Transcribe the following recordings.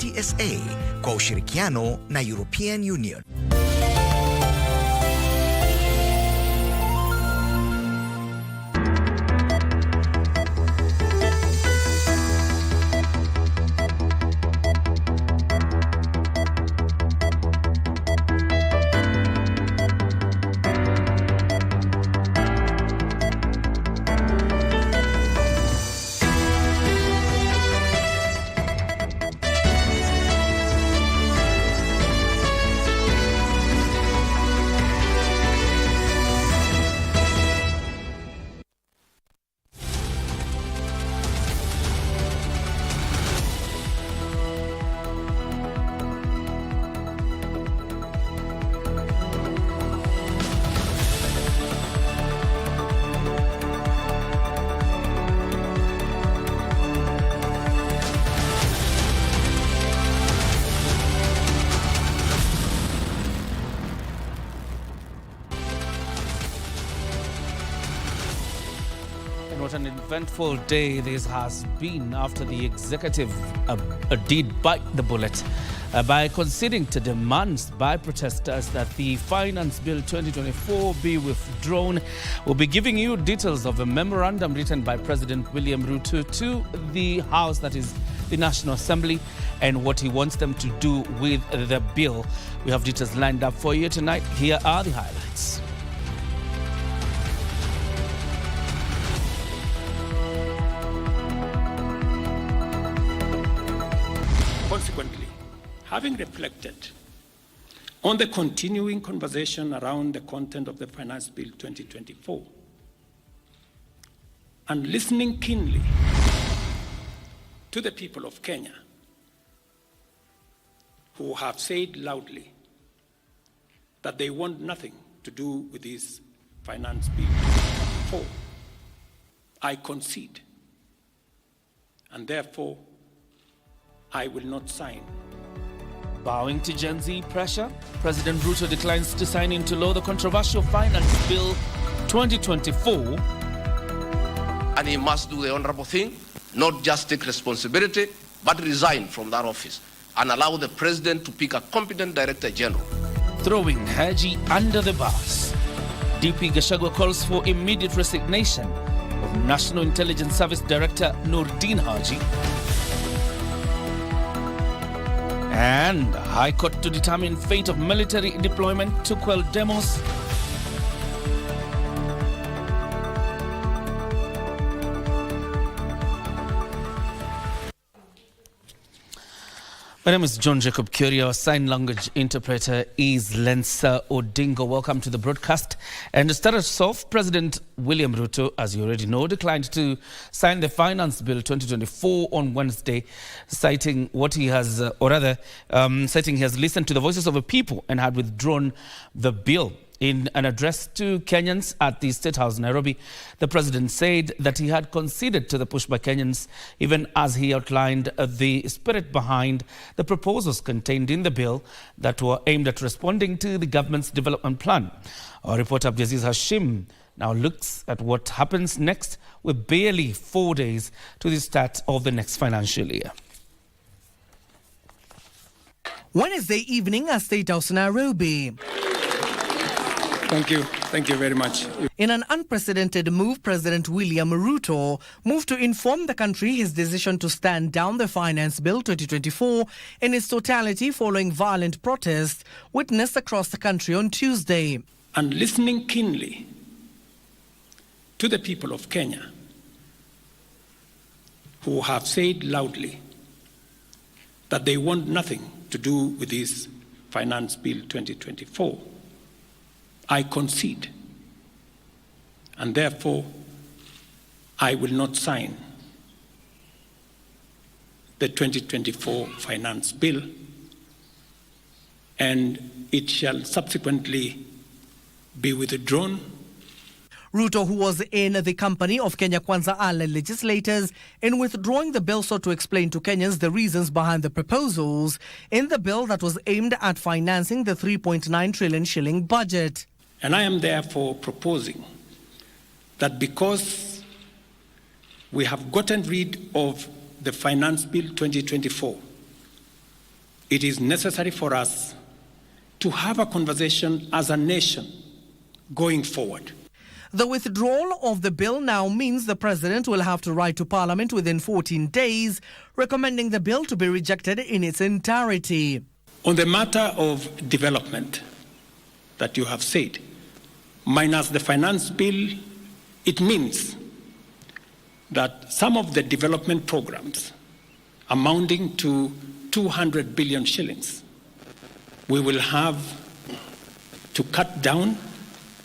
TSA kwa ushirikiano na European Union. What an eventful day this has been after the executive did bite the bullet by conceding to demands by protesters that the Finance Bill 2024 be withdrawn. We'll be giving you details of a memorandum written by President William Ruto to the House, that is the National Assembly, and what he wants them to do with the bill. We have details lined up for you tonight. Here are the highlights. Consequently, having reflected on the continuing conversation around the content of the Finance Bill 2024 and listening keenly to the people of Kenya who have said loudly that they want nothing to do with this Finance Bill 2024, I concede, and therefore I will not sign. Bowing to Gen Z pressure, President Ruto declines to sign into law the controversial Finance Bill 2024. And he must do the honorable thing, not just take responsibility, but resign from that office and allow the president to pick a competent director general. Throwing Haji under the bus. DP Gachagua calls for immediate resignation of National Intelligence Service Director Noordin Haji. And High Court to determine fate of military deployment to quell demos. My name is John Jacob Kioria. Our sign language interpreter is Lensa Odingo. Welcome to the broadcast. And to start us off, President William Ruto, as you already know, declined to sign the Finance Bill 2024 on Wednesday, citing what he has, citing he has listened to the voices of the people and had withdrawn the bill. In an address to Kenyans at the State House, Nairobi, the president said that he had conceded to the push by Kenyans, even as he outlined the spirit behind the proposals contained in the bill that were aimed at responding to the government's development plan. Our reporter Abdiaziz Hashim now looks at what happens next with barely 4 days to the start of the next financial year. Wednesday evening at State House, Nairobi. Thank you very much. In an unprecedented move, President William Ruto moved to inform the country his decision to stand down the Finance Bill 2024 in its totality following violent protests witnessed across the country on Tuesday. And listening keenly to the people of Kenya who have said loudly that they want nothing to do with this Finance Bill 2024, I concede, and therefore I will not sign the 2024 Finance Bill, and it shall subsequently be withdrawn. Ruto, who was in the company of Kenya Kwanza Allied legislators, in withdrawing the bill, sought to explain to Kenyans the reasons behind the proposals in the bill that was aimed at financing the 3.9 trillion shilling budget. And I am therefore proposing that because we have gotten rid of the Finance Bill 2024 it is necessary for us to have a conversation as a nation going forward. The withdrawal of the bill now means the president will have to write to Parliament within 14 days, recommending the bill to be rejected in its entirety. On the matter of development that you have said, minus the finance bill, it means that some of the development programs amounting to 200 billion shillings, we will have to cut down,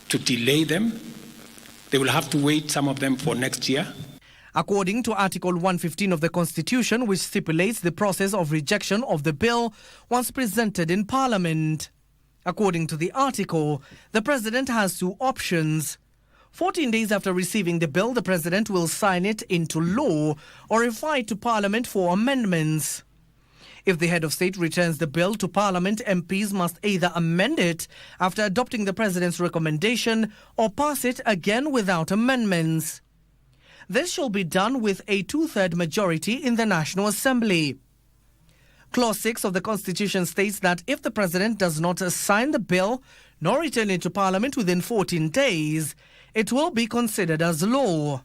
to delay them. They will have to wait, some of them, for next year. According to Article 115 of the Constitution, which stipulates the process of rejection of the bill once presented in Parliament. According to the article, the President has two options. 14 days after receiving the bill, the President will sign it into law or refer it to Parliament for amendments. If the head of state returns the bill to Parliament, MPs must either amend it after adopting the President's recommendation or pass it again without amendments. This shall be done with a two-thirds majority in the National Assembly. Clause 6 of the Constitution states that if the President does not sign the bill nor return it to Parliament within 14 days, it will be considered as law.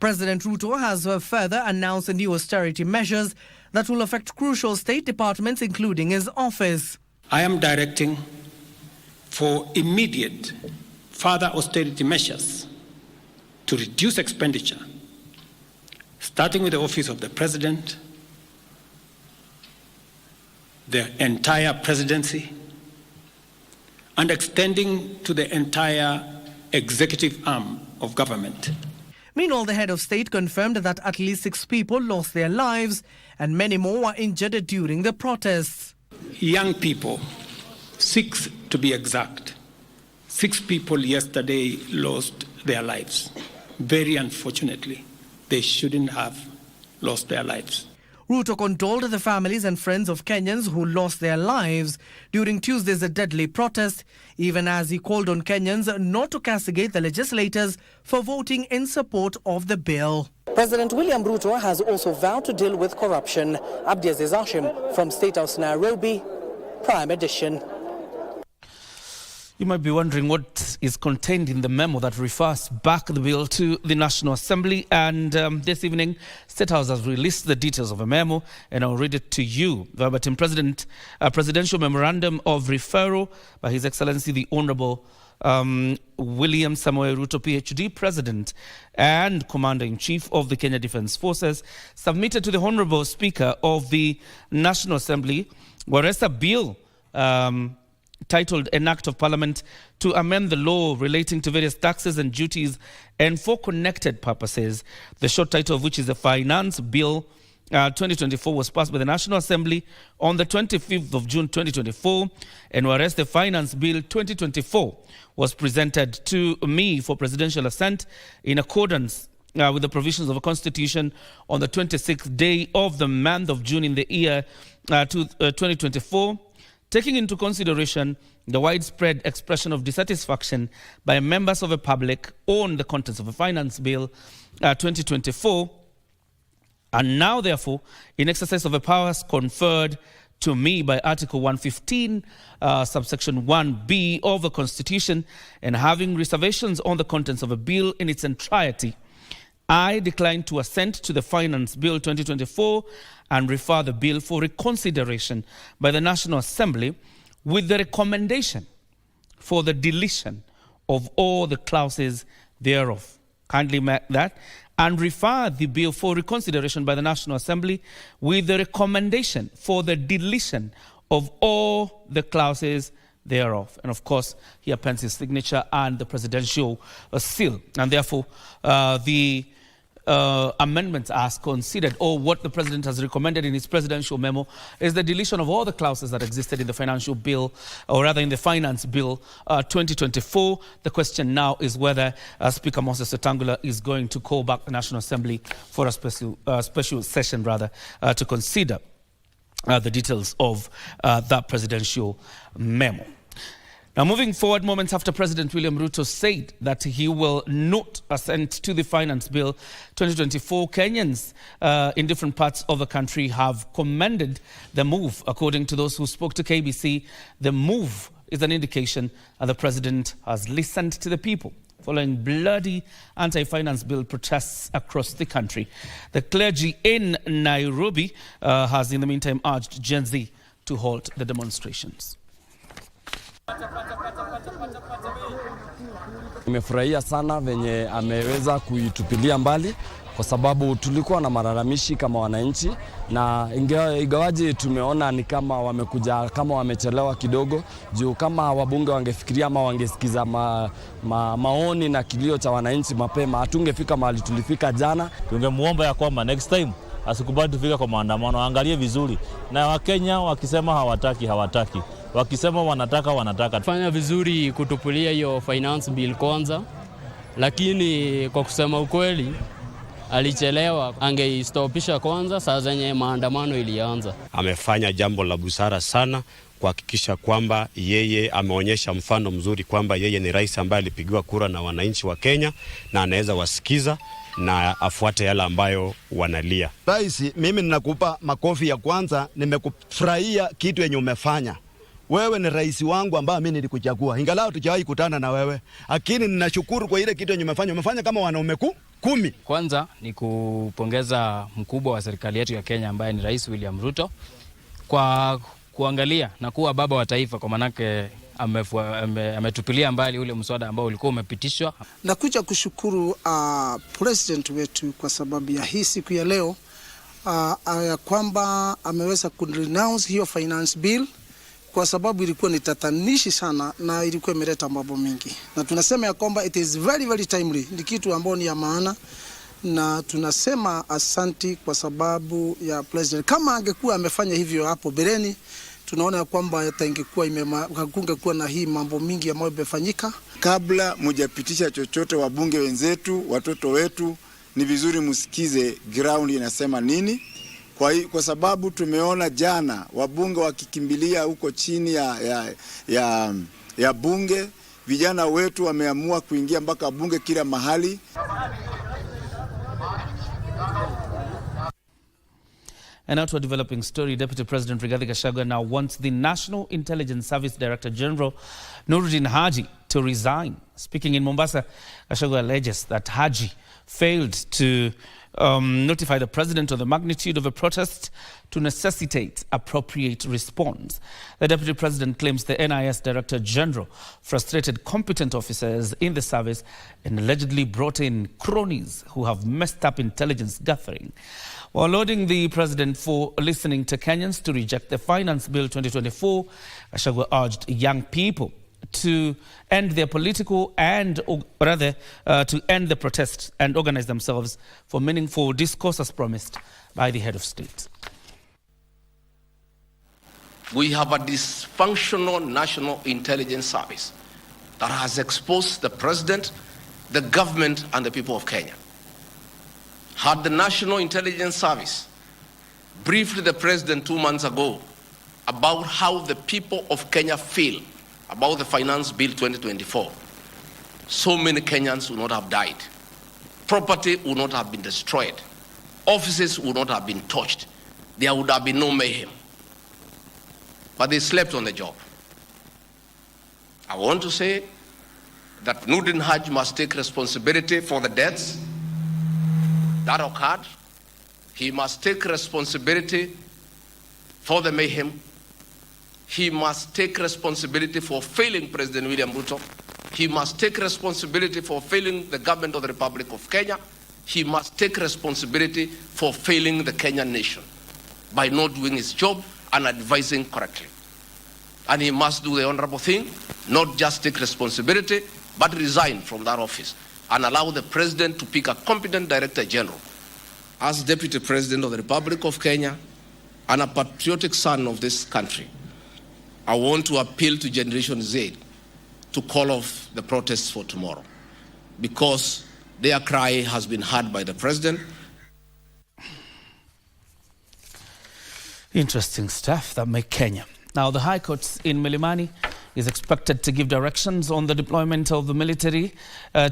President Ruto has further announced new austerity measures that will affect crucial state departments, including his office. I am directing for immediate further austerity measures to reduce expenditure, starting with the office of the President, the entire presidency, and extending to the entire executive arm of government. Meanwhile, the head of state confirmed that at least 6 people lost their lives and many more were injured during the protests. Young people, 6 to be exact, 6 people yesterday lost their lives. Very unfortunately, they shouldn't have lost their lives. Ruto condoled the families and friends of Kenyans who lost their lives during Tuesday's deadly protest, even as he called on Kenyans not to castigate the legislators for voting in support of the bill. President William Ruto has also vowed to deal with corruption. Abdiaziz Hashim from State House, Nairobi, Prime Edition. You might be wondering what is contained in the memo that refers back the bill to the National Assembly. And this evening, State House has released the details of a memo, and I'll read it to you. Verbatim, Presidential Memorandum of Referral by His Excellency the Honorable William Samoei Ruto, PhD, President and Commander-in-Chief of the Kenya Defence Forces, submitted to the Honorable Speaker of the National Assembly, whereas a bill titled An Act of Parliament to amend the law relating to various taxes and duties and for connected purposes, the short title of which is the Finance Bill 2024, was passed by the National Assembly on the 25th of June 2024, and whereas the Finance Bill 2024 was presented to me for presidential assent in accordance with the provisions of the Constitution on the 26th day of the month of June in the year 2024, taking into consideration the widespread expression of dissatisfaction by members of the public on the contents of the Finance Bill 2024, and now, therefore, in exercise of the powers conferred to me by Article 115, subsection 1B of the Constitution, and having reservations on the contents of a bill in its entirety, I decline to assent to the Finance Bill 2024 and refer the bill for reconsideration by the National Assembly with the recommendation for the deletion of all the clauses thereof. Kindly mark that. And refer the bill for reconsideration by the National Assembly with the recommendation for the deletion of all the clauses thereof. And of course, he appends his signature and the presidential seal. And therefore, the amendments as considered, or what the president has recommended in his presidential memo, is the deletion of all the clauses that existed in the financial bill, or rather in the Finance Bill 2024. The question now is whether Speaker Moses Wetangula is going to call back the National Assembly for a special session, to consider the details of that presidential memo. Now, moving forward, moments after President William Ruto said that he will not assent to the Finance Bill 2024, Kenyans in different parts of the country have commended the move. According to those who spoke to KBC, the move is an indication that the president has listened to the people following bloody anti-finance bill protests across the country. The clergy in Nairobi has in the meantime urged Gen Z to halt the demonstrations. Nimefurahia sana venye ameweza kuitupilia mbali kwa sababu tulikuwa na malalamishi kama wananchi, na ingawaje tumeona ni kama wamekuja kama wamechelewa kidogo, juu kama wabunge wangefikiria ama wangesikiza maoni na kilio cha wananchi mapema, hatungefika mahali tulifika jana. Tungemuomba ya kwamba next time asikubali tufika kwa maandamano, angalie vizuri, na Wakenya wakisema hawataki, wakisema wanataka. Fanya vizuri kutupulia hiyo finance bill kwanza, lakini kwa kusema ukweli alichelewa, angeistopisha kwanza saa zenye maandamano ilianza. Amefanya jambo la busara sana kuhakikisha kwamba yeye ameonyesha mfano mzuri kwamba yeye ni rais ambaye alipigiwa kura na wananchi wa Kenya na anaweza wasikiza na afuate yale ambayo wanalia. Rais, mimi ninakupa makofi ya kwanza, nimekufurahia kitu yenye umefanya. Wewe ni rais wangu ambaye mimi nilikuchagua. Ingalau tujawahi kutana na wewe, lakini ninashukuru kwa ile kitu yenye umefanya. Umefanya kama wanaume 10. Kwanza ni kupongeza mkubwa wa serikali yetu ya Kenya ambaye ni Rais William Ruto kwa kuangalia na kuwa baba wa taifa, kwa manake ametupilia mbali ule mswada ambao ulikuwa umepitishwa. Na kuja kushukuru president wetu kwa sababu ya hii siku ya leo, ya kwamba ameweza kurenounce hiyo finance bill, kwa sababu ilikuwa ni tatanishi sana na ilikuwa imeleta mambo mingi, na tunasema ya kwamba it is very very timely, ni kitu ambacho ni ya maana, na tunasema asanti kwa sababu ya president. Kama angekuwa amefanya hivyo hapo bereni, tunaona ya kwamba kungekuwa na hii mambo mingi ambayo imefanyika. Kabla mujapitisha chochote, wabunge wenzetu, watoto wetu, ni vizuri msikize ground inasema nini. Kwa sababu tumeona jana wabunge wakikimbilia huko chini ya bunge, vijana wetu wameamua kuingia mpaka bunge kila mahali. And out to a developing story, Deputy President Rigathi Gachagua now wants the National Intelligence Service Director General Nuruddin Haji to resign. Speaking in Mombasa, Gachagua alleges that Haji failed to notify the president of the magnitude of a protest to necessitate appropriate response. The deputy president claims the NIS Director General frustrated competent officers in the service and allegedly brought in cronies who have messed up intelligence gathering. While lauding the president for listening to Kenyans to reject the Finance Bill 2024, Gachagua urged young people to end their political to end the protest and organize themselves for meaningful discourse as promised by the head of state. We have a dysfunctional National Intelligence Service that has exposed the president, the government, and the people of Kenya. Had the National Intelligence Service briefed the president 2 months ago about how the people of Kenya feel about the Finance Bill 2024, so many Kenyans would not have died. Property would not have been destroyed. Offices would not have been touched. There would have been no mayhem. But they slept on the job. I want to say that Nuruddin Haji must take responsibility for the deaths that occurred. He must take responsibility for the mayhem. He must take responsibility for failing President William Ruto. He must take responsibility for failing the government of the Republic of Kenya. He must take responsibility for failing the Kenyan nation by not doing his job and advising correctly. And he must do the honorable thing, not just take responsibility, but resign from that office and allow the president to pick a competent director general. As Deputy President of the Republic of Kenya and a patriotic son of this country, I want to appeal to Generation Z to call off the protests for tomorrow, because their cry has been heard by the president. Interesting stuff that make Kenya. Now, the High Court in Milimani is expected to give directions on the deployment of the military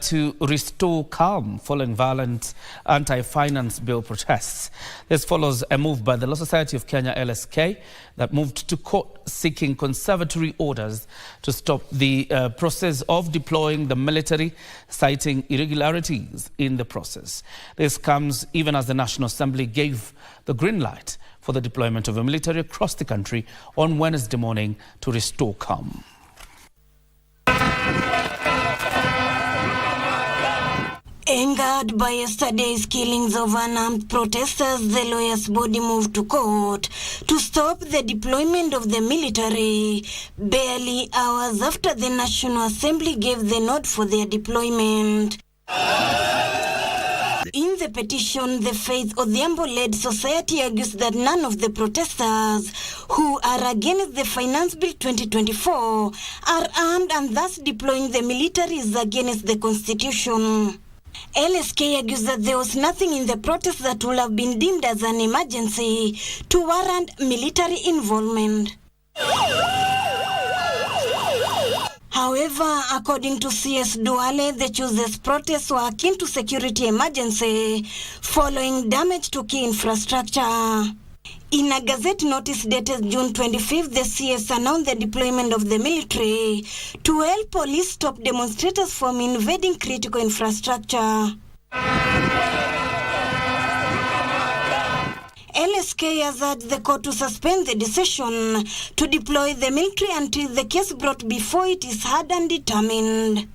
to restore calm following violent anti-finance bill protests. This follows a move by the Law Society of Kenya, LSK, that moved to court seeking conservatory orders to stop the process of deploying the military, citing irregularities in the process. This comes even as the National Assembly gave the green light for the deployment of the military across the country on Wednesday morning to restore calm. Angered by yesterday's killings of unarmed protesters, the lawyers' body moved to court to stop the deployment of the military, barely hours after the National Assembly gave the nod for their deployment. In the petition, the Faith Odhiambo-led society argues that none of the protesters who are against the Finance Bill 2024 are armed, and thus deploying the military is against the Constitution. LSK argues that there was nothing in the protest that would have been deemed as an emergency to warrant military involvement. However, according to CS Duale, the Tuesday's protests were akin to security emergency following damage to key infrastructure. In a Gazette notice dated June 25th, the CS announced the deployment of the military to help police stop demonstrators from invading critical infrastructure. LSK has urged the court to suspend the decision to deploy the military until the case brought before it is heard and determined.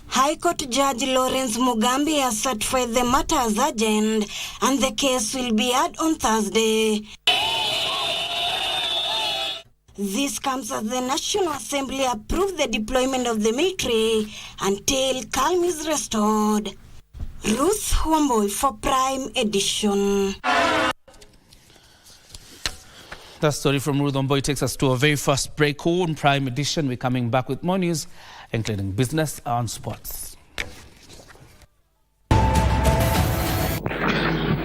High Court Judge Lawrence Mugambi has certified the matter as urgent, and the case will be heard on Thursday. This comes as the National Assembly approved the deployment of the military until calm is restored. Ruth Wamboy for Prime Edition. That story from Ruth Wamboy takes us to a very first break. On Prime Edition, we're coming back with more news, including business and sports.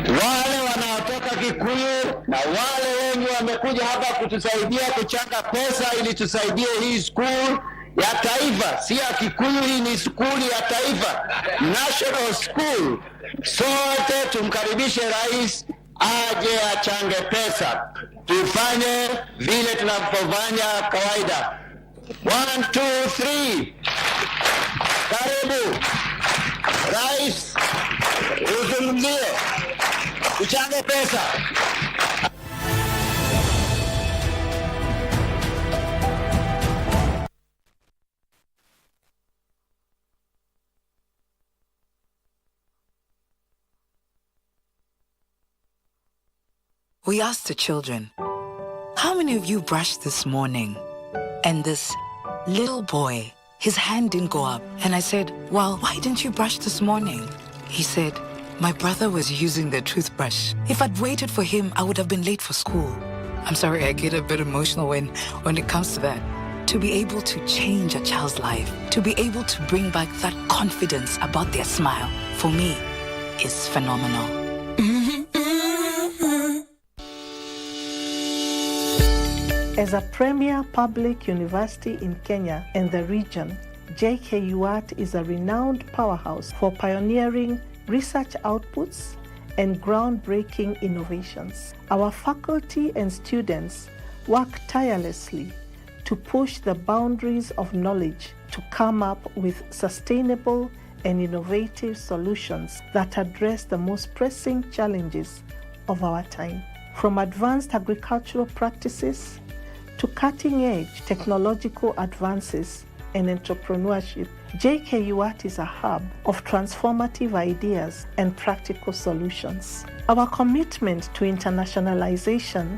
Wale wanaotoka Kikuyu na wale wengi wamekuja hapa kutusaidia kuchanga pesa ili tusaidie hii school ya taifa. Si ya Kikuyu, hii ni school ya taifa, national school. Sote tumkaribishe rais aje achange pesa. Tufanye vile tunavyofanya kawaida. 1, 2, 3. Karibu rais, uzungumzie, uchange pesa. We asked the children, how many of you brushed this morning? And this little boy, his hand didn't go up. And I said, well, why didn't you brush this morning? He said, my brother was using the toothbrush. If I'd waited for him, I would have been late for school. I'm sorry, I get a bit emotional when it comes to that. To be able to change a child's life, to be able to bring back that confidence about their smile, for me, is phenomenal. As a premier public university in Kenya and the region, JKUAT is a renowned powerhouse for pioneering research outputs and groundbreaking innovations. Our faculty and students work tirelessly to push the boundaries of knowledge to come up with sustainable and innovative solutions that address the most pressing challenges of our time. From advanced agricultural practices to cutting-edge technological advances and entrepreneurship, JKUAT is a hub of transformative ideas and practical solutions. Our commitment to internationalization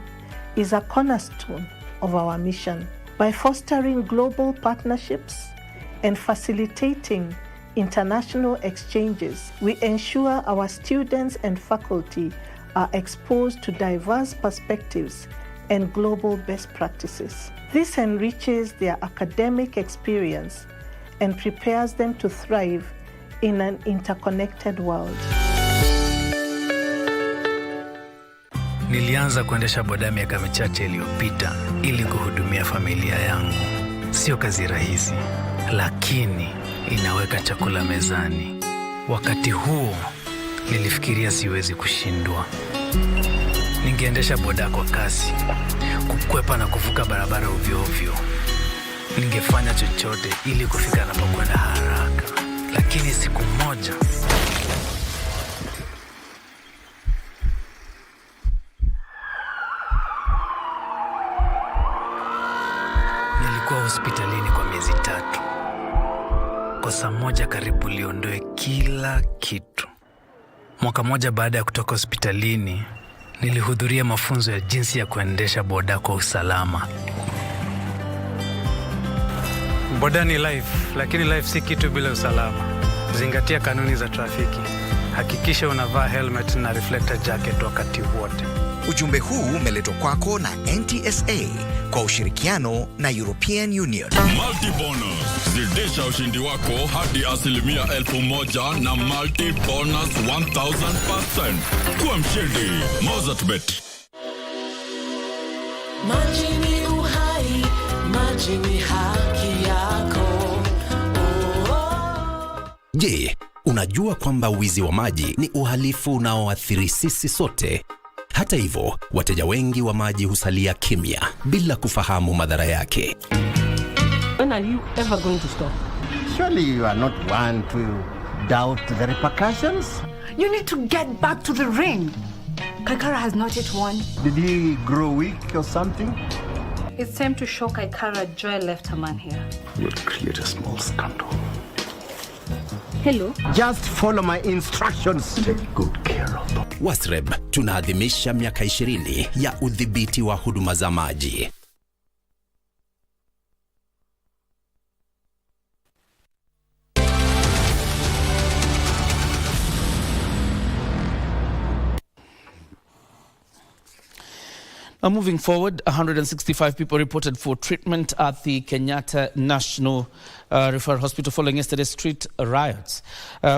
is a cornerstone of our mission. By fostering global partnerships and facilitating international exchanges, we ensure our students and faculty are exposed to diverse perspectives and global best practices. This enriches their academic experience and prepares them to thrive in an interconnected world. Nilianza kuendesha boda miaka michache iliyopita ili kuhudumia familia yangu. Sio kazi rahisi, lakini inaweka chakula mezani. Wakati huo nilifikiria siwezi kushindwa. Ningeendesha boda kwa kasi, kukwepa na kuvuka barabara ovyo ovyo. Ningefanya chochote ili kufika napokwenda haraka. Lakini siku moja nilikuwa hospitalini kwa miezi 3. Kosa moja karibu liondoe kila kitu. Mwaka moja baada ya kutoka hospitalini, nilihudhuria mafunzo ya jinsi ya kuendesha boda kwa usalama. Boda ni life, lakini life si kitu bila usalama. Zingatia kanuni za trafiki. Hakikisha unavaa helmet na reflector jacket wakati wote. Ujumbe huu umeletwa kwako na NTSA kwa ushirikiano na European Union. Multi-bonus. Zidisha ushindi wako hadi 1,000 na multi-bonus 1,000%. Kuwa mshindi. Mozartbet. Maji ni uhai, maji ni haki yako. Je, unajua kwamba wizi wa maji ni uhalifu unaoathiri sisi sote? Hata hivyo, wateja wengi wa maji husalia kimya bila kufahamu madhara yake. When are you ever going to stop? Surely you are not one to doubt the repercussions? You need to get back to the ring. Kaikara has not yet won. Did he grow weak or something? It's time to show Kaikara Joy left her man here. You'll create a small scandal. Hello? Just follow my instructions. Take good care of them. Wasreb, tunaadhimisha miaka 20 ya udhibiti wa huduma za maji. Now, moving forward, 165 people reported for treatment at the Kenyatta National Referral Hospital following yesterday's street riots.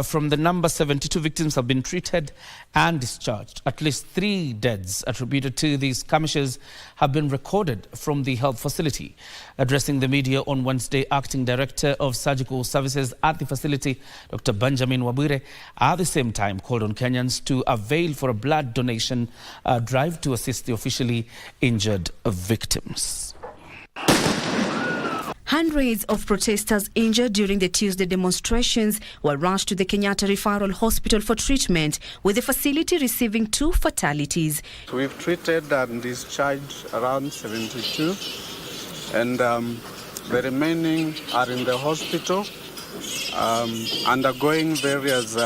From the number, 72 victims have been treated and discharged. At least 3 deaths attributed to these skirmishes have been recorded from the health facility. Addressing the media on Wednesday, Acting Director of Surgical Services at the facility, Dr. Benjamin Wabwire, at the same time called on Kenyans to avail for a blood donation drive to assist the officially injured victims. Hundreds of protesters injured during the Tuesday demonstrations were rushed to the Kenyatta Referral Hospital for treatment, with the facility receiving 2 fatalities. We've treated and discharged around 72, and the remaining are in the hospital undergoing various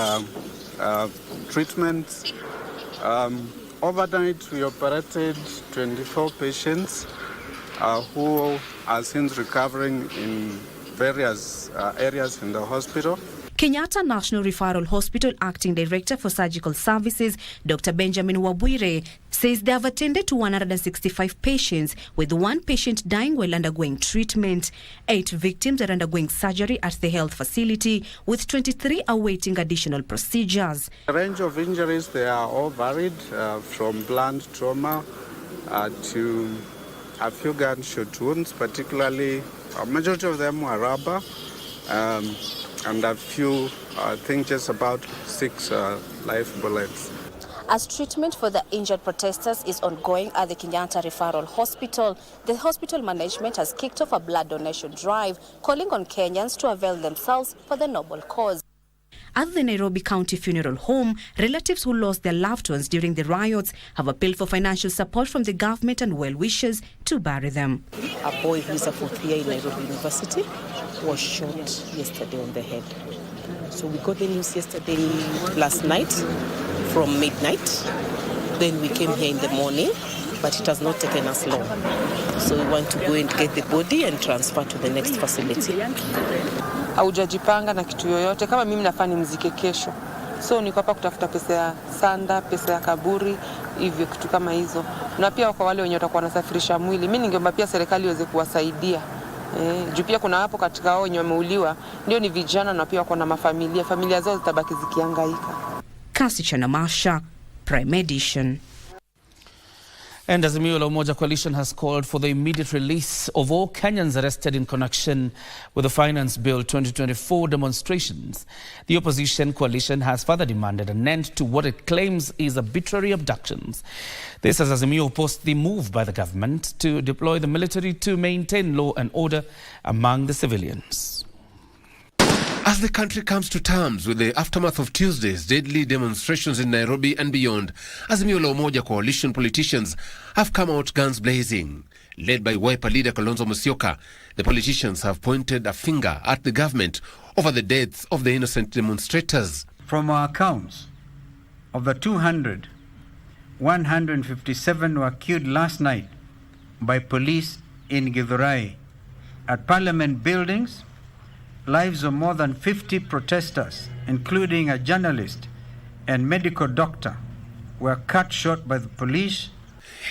treatments. Overnight, we operated 24 patients who are since recovering in various areas in the hospital. Kenyatta National Referral Hospital Acting Director for Surgical Services, Dr. Benjamin Wabwire, says they have attended to 165 patients, with 1 patient dying while undergoing treatment. 8 victims are undergoing surgery at the health facility, with 23 awaiting additional procedures. The range of injuries, they are all varied, from blunt trauma to a few gunshot wounds, particularly a majority of them were rubber, and a few, I think just about 6 live bullets. As treatment for the injured protesters is ongoing at the Kenyatta Referral Hospital, the hospital management has kicked off a blood donation drive, calling on Kenyans to avail themselves for the noble cause. At the Nairobi County Funeral Home, relatives who lost their loved ones during the riots have appealed for financial support from the government and well-wishers to bury them. A boy who is a 4th year in Nairobi University was shot yesterday on the head. So we got the news yesterday last night from midnight. Then we came here in the morning, but it has not taken us long. So we want to go and get the body and transfer to the next facility. Haujajipanga na kitu yoyote, kama mimi nafaa nimzike kesho. So niko hapa kutafuta pesa ya sanda, pesa ya kaburi, hivyo kitu kama hizo. Na pia kwa wale wenye watakuwa wanasafirisha mwili, mimi ningeomba pia serikali iweze kuwasaidia. Juu pia kuna hapo katika hao wenye wameuliwa, ndio ni vijana na pia wako na mafamilia, familia zao zitabaki zikihangaika. Kasi Chanamasha, Prime Edition. And Azimio la Umoja Coalition has called for the immediate release of all Kenyans arrested in connection with the Finance Bill 2024 demonstrations. The opposition coalition has further demanded an end to what it claims is arbitrary abductions. This as Azimio opposed the move by the government to deploy the military to maintain law and order among the civilians. As the country comes to terms with the aftermath of Tuesday's deadly demonstrations in Nairobi and beyond, Azimio la Umoja coalition politicians have come out guns blazing. Led by Wiper leader Kalonzo Musyoka, the politicians have pointed a finger at the government over the deaths of the innocent demonstrators. From our accounts, of the 200, 157 were killed last night by police in Githurai. At parliament buildings, lives of more than 50 protesters, including a journalist and medical doctor, were cut short by the police.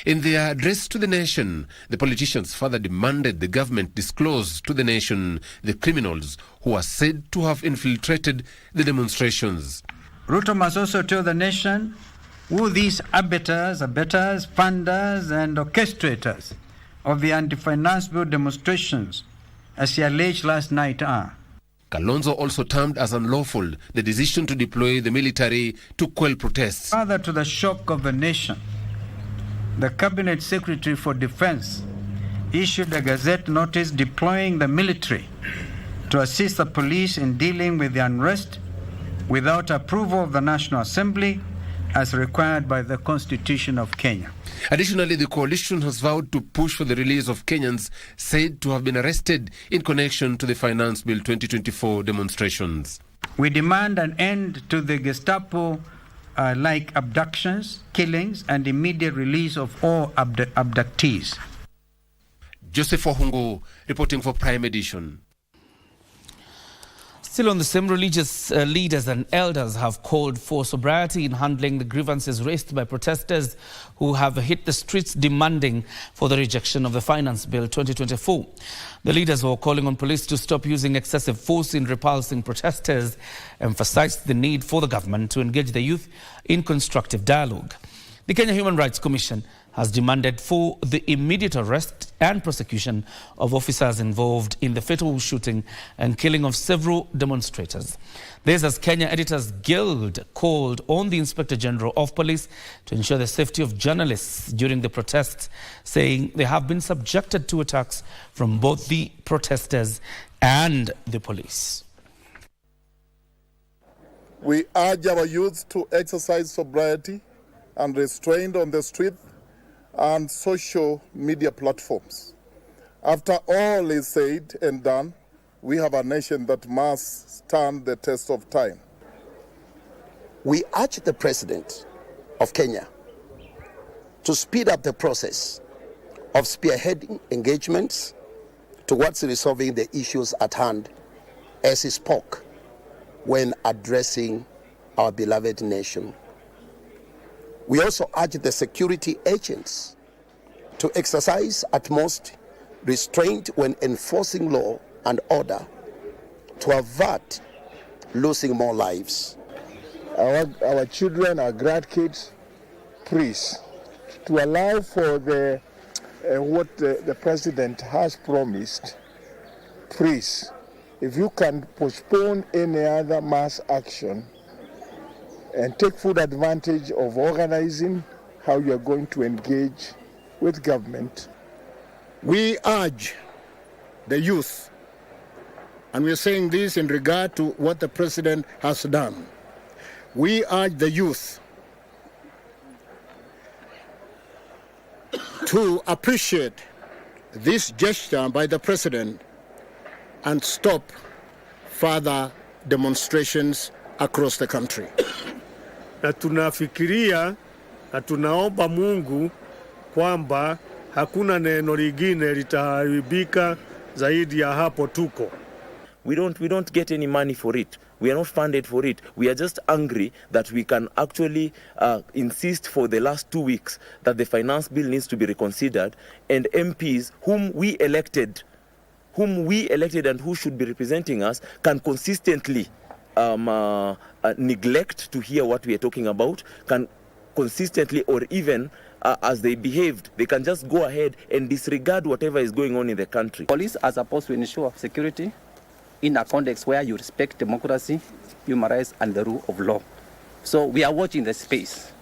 In their address to the nation, the politicians further demanded the government disclose to the nation the criminals who are said to have infiltrated the demonstrations. Ruto must also tell the nation who these abettors, funders, and orchestrators of the anti-finance bill demonstrations, as he alleged last night, are. Kalonzo also termed as unlawful the decision to deploy the military to quell protests. Further to the shock of the nation, the Cabinet Secretary for Defense issued a Gazette notice deploying the military to assist the police in dealing with the unrest without approval of the National Assembly as required by the Constitution of Kenya. Additionally, the coalition has vowed to push for the release of Kenyans said to have been arrested in connection to the Finance Bill 2024 demonstrations. We demand an end to the Gestapo-like abductions, killings, and immediate release of all abductees. Joseph Ohungu reporting for Prime Edition. Still on the same, religious leaders and elders have called for sobriety in handling the grievances raised by protesters who have hit the streets demanding for the rejection of the Finance Bill 2024. The leaders were calling on police to stop using excessive force in repulsing protesters, emphasized the need for the government to engage the youth in constructive dialogue. The Kenya Human Rights Commission has demanded for the immediate arrest and prosecution of officers involved in the fatal shooting and killing of several demonstrators. This as Kenya Editors Guild called on the Inspector General of Police to ensure the safety of journalists during the protests, saying they have been subjected to attacks from both the protesters and the police. We urge our youth to exercise sobriety and restraint on the street and social media platforms. After all is said and done, we have a nation that must stand the test of time. We urge the President of Kenya to speed up the process of spearheading engagements towards resolving the issues at hand, as he spoke when addressing our beloved nation. We also urge the security agents to exercise utmost restraint when enforcing law and order to avert losing more lives. Our children, our grandkids, please, to allow for what the President has promised, please, if you can postpone any other mass action and take full advantage of organizing how you are going to engage with government. We urge the youth, and we are saying this in regard to what the President has done. We urge the youth to appreciate this gesture by the President and stop further demonstrations across the country. Na tunafikiria na tunaomba Mungu kwamba hakuna neno lingine litaharibika zaidi ya hapo tuko. We don't get any money for it. We are not funded for it. We are just angry that we can actually insist for the last 2 weeks that the finance bill needs to be reconsidered, and MPs whom we elected and who should be representing us can consistently neglect to hear what we are talking about, can consistently or even as they behaved, they can just go ahead and disregard whatever is going on in the country. Police are supposed to ensure security in a context where you respect democracy, human rights, and the rule of law. So we are watching the space.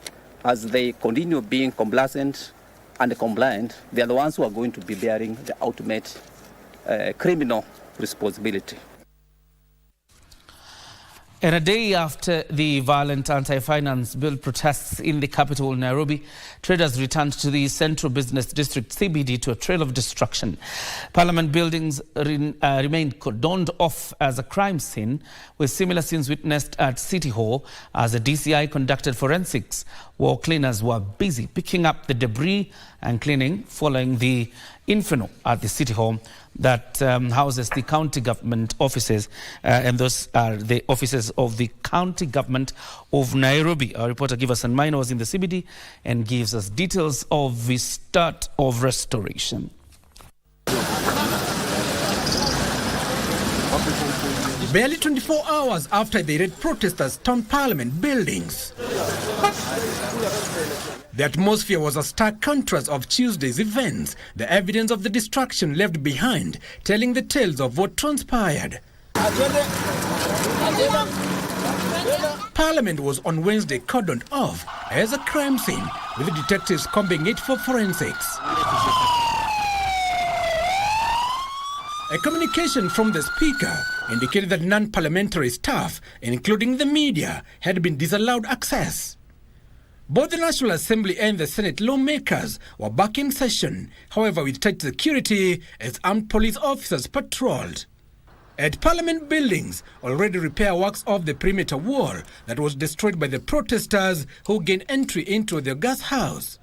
As they continue being complacent and compliant, they are the ones who are going to be bearing the ultimate criminal responsibility. And a day after the violent anti-finance bill protests in the capital, Nairobi, traders returned to the Central Business District CBD to a trail of destruction. Parliament buildings remained cordoned off as a crime scene, with similar scenes witnessed at City Hall as the DCI conducted forensics. Wall cleaners were busy picking up the debris and cleaning following the inferno at the City Hall that houses the county government offices, and those are the offices of the county government of Nairobi. Our reporter Giverson Minor was in the CBD and gives us details of the start of restoration. Barely 24 hours after the red protesters stormed Parliament buildings, the atmosphere was a stark contrast of Tuesday's events, the evidence of the destruction left behind, telling the tales of what transpired. Parliament was on Wednesday cordoned off as a crime scene, with detectives combing it for forensics. A communication from the Speaker indicated that non-parliamentary staff, including the media, had been disallowed access. Both the National Assembly and the Senate lawmakers were back in session, however with tight security as armed police officers patrolled. At Parliament buildings, already repair works of the perimeter wall that was destroyed by the protesters who gained entry into the gas house.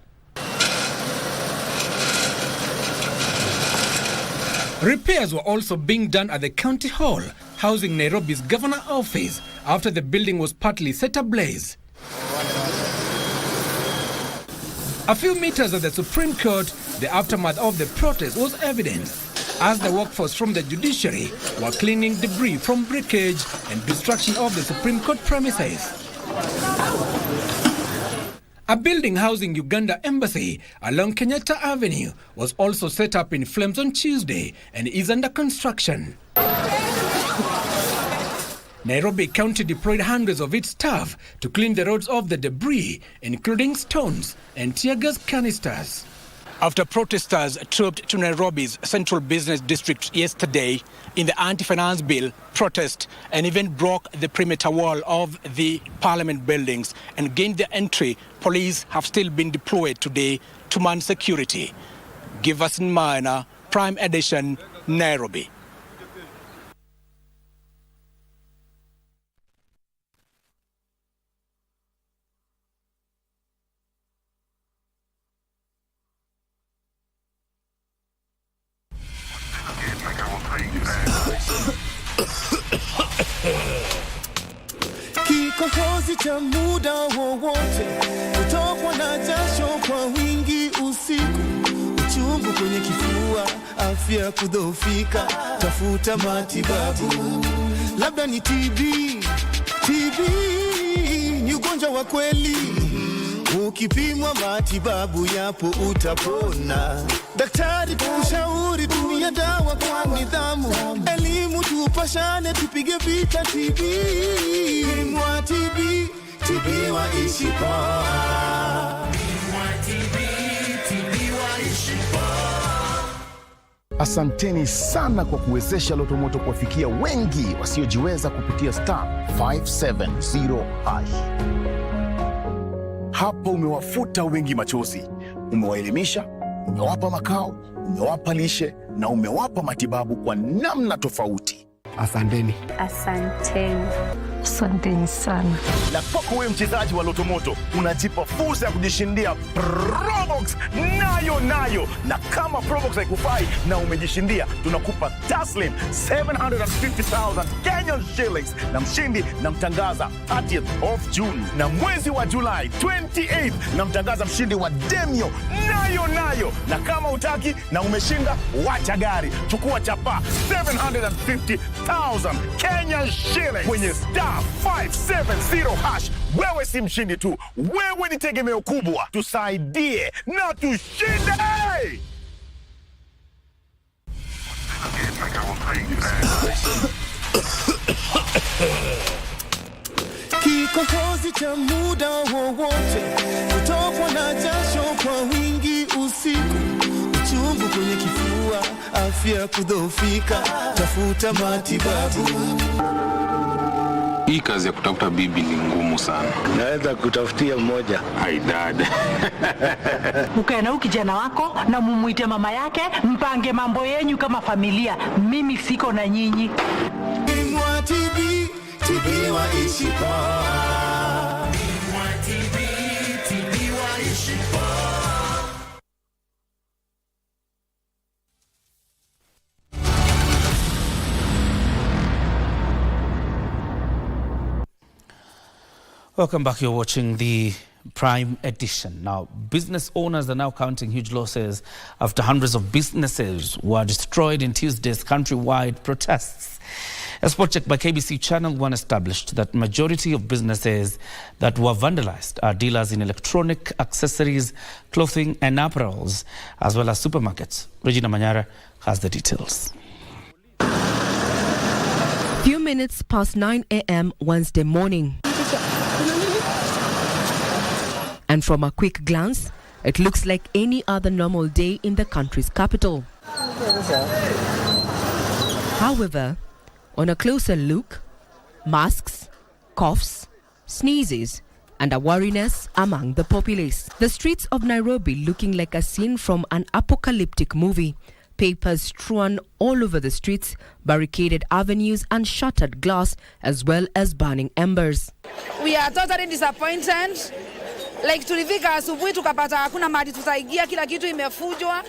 Repairs were also being done at the County Hall, housing Nairobi's Governor Office, after the building was partly set ablaze. A few meters at the Supreme Court, the aftermath of the protest was evident, as the workforce from the judiciary were cleaning debris from breakage and destruction of the Supreme Court premises. A building housing Uganda Embassy along Kenyatta Avenue was also set up in flames on Tuesday and is under construction. Nairobi County deployed hundreds of its staff to clean the roads of the debris, including stones and tear gas canisters. After protesters trooped to Nairobi's Central Business District yesterday in the anti-finance bill protest and even broke the perimeter wall of the Parliament buildings and gained their entry, police have still been deployed today to man security. Giverson Minor, Prime Edition, Nairobi. Kikohozi cha muda wowote, kutokwa na jasho kwa wingi usiku, uchungu kwenye kifua, afya kudhoofika, tafuta matibabu. Labda ni TB ni ugonjwa wa kweli. Ukipimwa matibabu yapo utapona. Daktari kushauri tumia dawa kwa nidhamu. Elimu tupashane tupige vita TB. Mwa TB waishi poa. TB waishi poa. Asanteni sana kwa kuwezesha Automotive kuwafikia wengi wasiojiweza kupitia *570#. Hapa umewafuta wengi machozi, umewaelimisha, umewapa makao, umewapa lishe na umewapa matibabu kwa namna tofauti. Asanteni. Asanteni. Asanteni sana. Na kwako wewe mchezaji wa Automotive, unajipa fursa ya kujishindia Probox nayo. Na kama Probox haikufai na umejishindia, tunakupa taslim 750,000 Kenyan shillings na mshindi na mtangaza 30th of June. Na mwezi wa July 28th na mtangaza mshindi wa Demio nayo. Na kama utaki na umeshinda, wacha gari, chukua chapa 750,000 Kenyan shillings kwenye star *570#. Wewe si mshindi tu, wewe ni tegemeo kubwa. Tusaidie na tushinde. Kikohozi cha muda wowote, kutokwa na jasho kwa wingi usiku, uchungu kwenye kifua, afya kudhoofika, tafuta matibabu. Hii kazi ya kutafuta bibi ni ngumu sana. Naweza kutafutia mmoja. Hai dad. Ukae na kijana wako na mumuite mama yake, mpange mambo yenyu kama familia. Mimi siko na nyinyi. Tibiwa ishi poa. Tibiwa ishi poa. Welcome back. You're watching the Prime Edition. Now, business owners are now counting huge losses after hundreds of businesses were destroyed in Tuesday's countrywide protests. A spot check by KBC Channel 1 established that majority of businesses that were vandalized are dealers in electronic accessories, clothing and apparels, as well as supermarkets. Regina Manyara has the details. Few minutes past 9 a.m. Wednesday morning. And from a quick glance, it looks like any other normal day in the country's capital. However, on a closer look, masks, coughs, sneezes, and a wariness among the populace. The streets of Nairobi looking like a scene from an apocalyptic movie. Papers strewn all over the streets, barricaded avenues and shattered glass, as well as burning embers. We are totally disappointed. Like tulifika asubuhi tukapata hakuna mahali tutaingia, kila kitu imefujwa.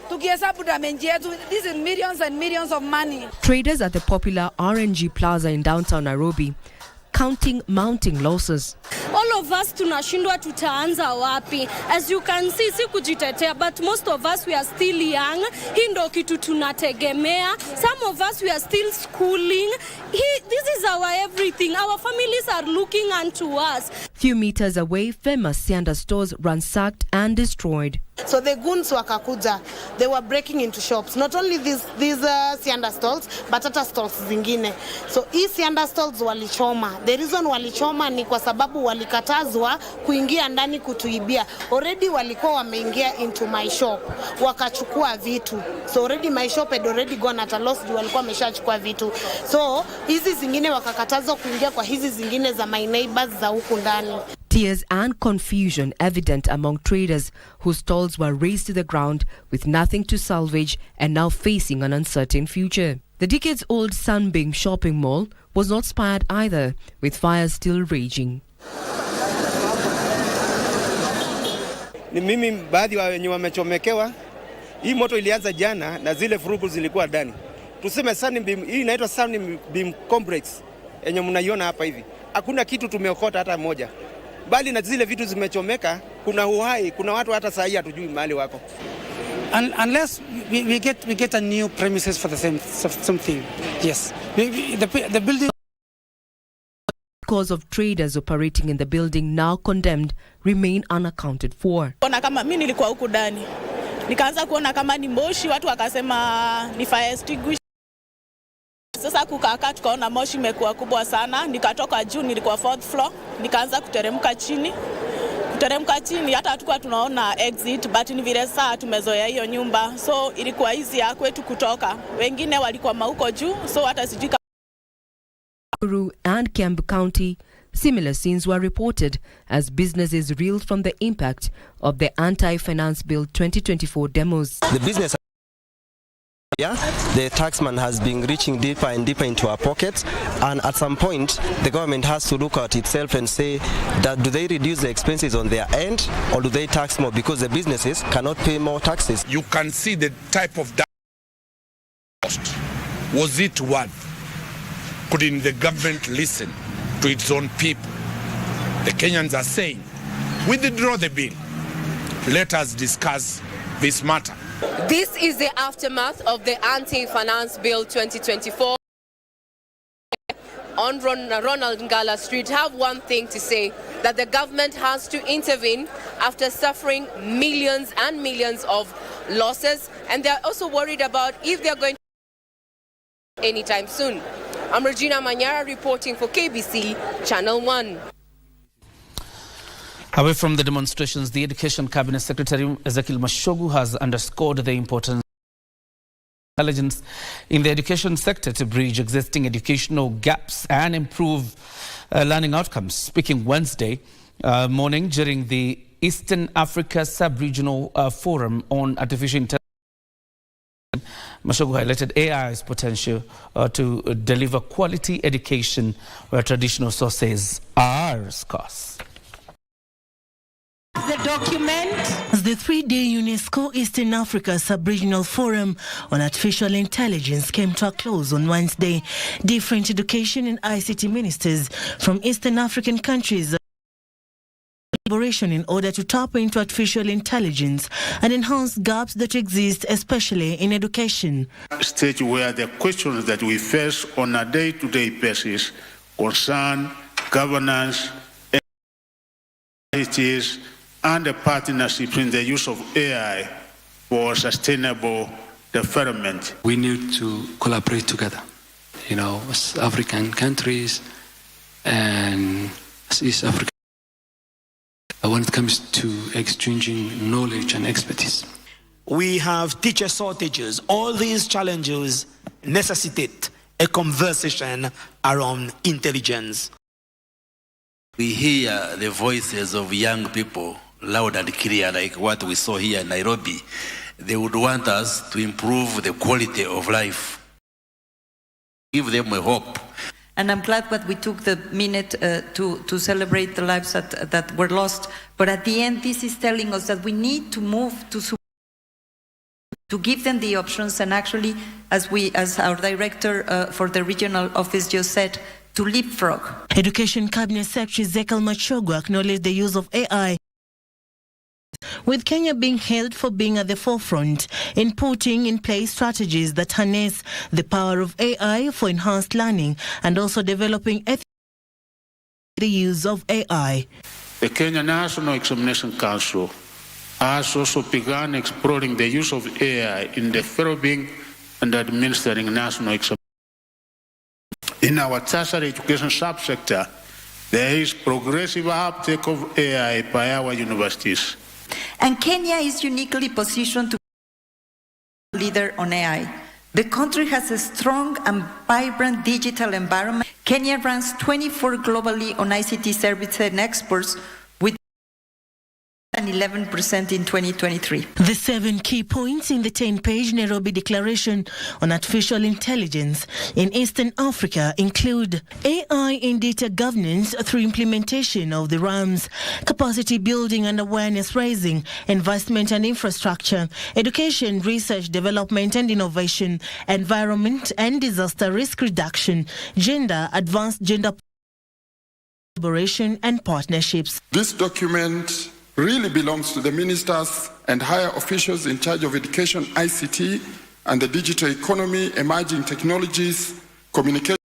Tukihesabu damage yetu, this is millions and millions of money. Traders at the popular RNG Plaza in downtown Nairobi counting mounting losses. All of us tunashindwa tutaanza wapi. As you can see, si kujitetea, but most of us we are still young. Hii ndo kitu tunategemea. Some of us we are still schooling. This is our everything. Our families are looking unto us. Few meters away, famous Sianda stores ransacked and destroyed. So the goons wakakuja, they were breaking into shops. Not only these Sianda stalls, but hata stalls zingine. So hii Sianda stalls walichoma. The reason walichoma ni kwa sababu walikatazwa kuingia ndani kutuibia. Already walikuwa wameingia into my shop, wakachukua vitu. So already my shop had already gone at a loss, walikuwa wameshachukua vitu. So hizi zingine wakakatazwa kuingia kwa hizi zingine za my neighbors za huku ndani. Tears and confusion evident among traders whose stalls were razed to the ground with nothing to salvage and now facing an uncertain future. The decades-old Sunbeam shopping mall was not spared either, with fires still raging. Ni mimi baadhi wa wenye wamechomekewa. Hii moto ilianza jana na zile furugu zilikuwa ndani. Tuseme Sunbeam, hii inaitwa Sunbeam Complex yenye mnaiona hapa hivi. Hakuna kitu tumeokota hata moja. Bali na zile vitu zimechomeka, kuna uhai, kuna watu hata saa hii hatujui mahali wako. Unless we get a new premises for the same thing. Yes. The building. Because of traders operating in the building now condemned remain unaccounted for. Ona kama mimi nilikuwa huku ndani. Nikaanza kuona kama ni moshi, watu wakasema ni fire extinguisher. Sasa kukaa tukaona moshi imekuwa kubwa sana, nikatoka juu, nilikuwa 4th floor, nikaanza kuteremka chini. Hata hatukuwa tunaona exit, but ni vile saa tumezoea hiyo nyumba, so ilikuwa easy ya kwetu kutoka. Wengine walikuwa huko juu, so hata sijui. Nakuru and Kiambu County, similar scenes were reported as businesses reeled from the impact of the Anti-Finance Bill 2024 demos. The business, the taxman has been reaching deeper and deeper into our pockets, and at some point the government has to look at itself and say that do they reduce the expenses on their end or do they tax more, because the businesses cannot pay more taxes. You can see the type of cost. Was it worth? Couldn't the government listen to its own people? The Kenyans are saying, withdraw the bill. Let us discuss this matter. This is the aftermath of the Anti-Finance Bill 2024. on Ronald Ngala Street have one thing to say, that the government has to intervene after suffering millions and millions of losses, and they're also worried about if they're going to anytime soon. I'm Regina Manyara reporting for KBC Channel 1. Away from the demonstrations, the Education Cabinet Secretary Ezekiel Mashogu has underscored the importance of intelligence in the education sector to bridge existing educational gaps and improve learning outcomes. Speaking Wednesday morning during the Eastern Africa Sub-Regional Forum on Artificial Intelligence, Mashogu highlighted AI's potential to deliver quality education where traditional sources are scarce. The document. As the three-day UNESCO Eastern Africa Sub-Regional Forum on Artificial Intelligence came to a close on Wednesday, different education and ICT ministers from Eastern African countries collaboration in order to tap into artificial intelligence and enhance gaps that exist, especially in education. A stage where the questions that we face on a day-to-day basis concern governance, inequalities, and the partnership in the use of AI for sustainable development. We need to collaborate together, as African countries and as East Africa, when it comes to exchanging knowledge and expertise. We have teacher shortages. All these challenges necessitate a conversation around intelligence. We hear the voices of young people loud and clear, like what we saw here in Nairobi. They would want us to improve the quality of life, give them a hope. And I'm glad that we took the minute to celebrate the lives that were lost. But at the end, this is telling us that we need to move to give them the options, and actually, as our director for the regional office just said, to leapfrog. Education Cabinet Secretary Ezekiel Mashogu acknowledged the use of AI, with Kenya being hailed for being at the forefront in putting in place strategies that harness the power of AI for enhanced learning and also developing the use of AI. The Kenya National Examination Council has also begun exploring the use of AI in developing and administering national examinations. In our tertiary education subsector, there is progressive uptake of AI by our universities. And Kenya is uniquely positioned to be a leader on AI. The country has a strong and vibrant digital environment. Kenya ranks 24 globally on ICT services and exports, with an 11% in 2023. The 7 key points in the 10-page Nairobi Declaration on Artificial Intelligence in Eastern Africa include AI in data governance through implementation of the RAMs, capacity building and awareness raising, investment and infrastructure, education, research, development and innovation, environment and disaster risk reduction, gender, advanced gender collaboration and partnerships. This document really belongs to the ministers and higher officials in charge of education, ICT, and the digital economy, emerging technologies, communication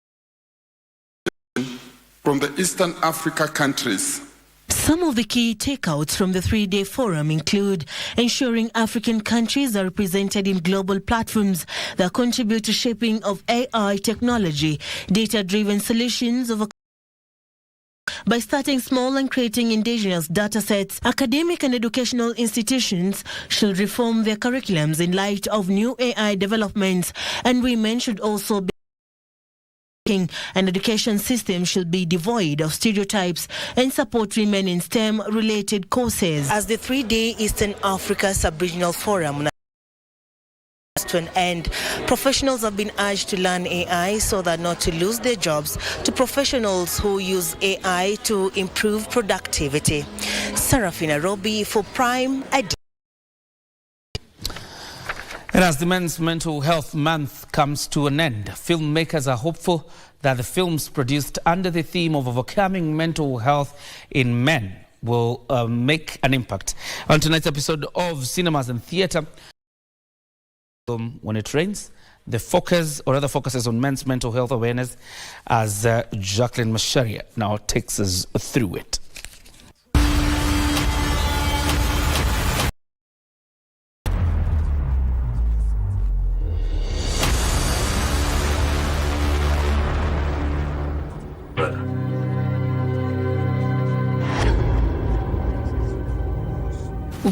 from the Eastern Africa countries. Some of the key takeouts from the 3-day forum include ensuring African countries are represented in global platforms that contribute to shaping of AI technology, data-driven solutions of by starting small and creating indigenous data sets. Academic and educational institutions should reform their curriculums in light of new AI developments, and women should also be an education system should be devoid of stereotypes and support women in STEM-related courses. As the 3-day Eastern Africa Sub-Regional Forum to an end, professionals have been urged to learn AI so that not to lose their jobs to professionals who use AI to improve productivity. Serafina Robi for Prime. And as the Men's Mental Health Month comes to an end, filmmakers are hopeful that the films produced under the theme of overcoming mental health in men will make an impact. On tonight's episode of Cinemas and Theatre, When It Rains, The focus, or rather focuses on men's mental health awareness, as Jacqueline Masharia now takes us through it.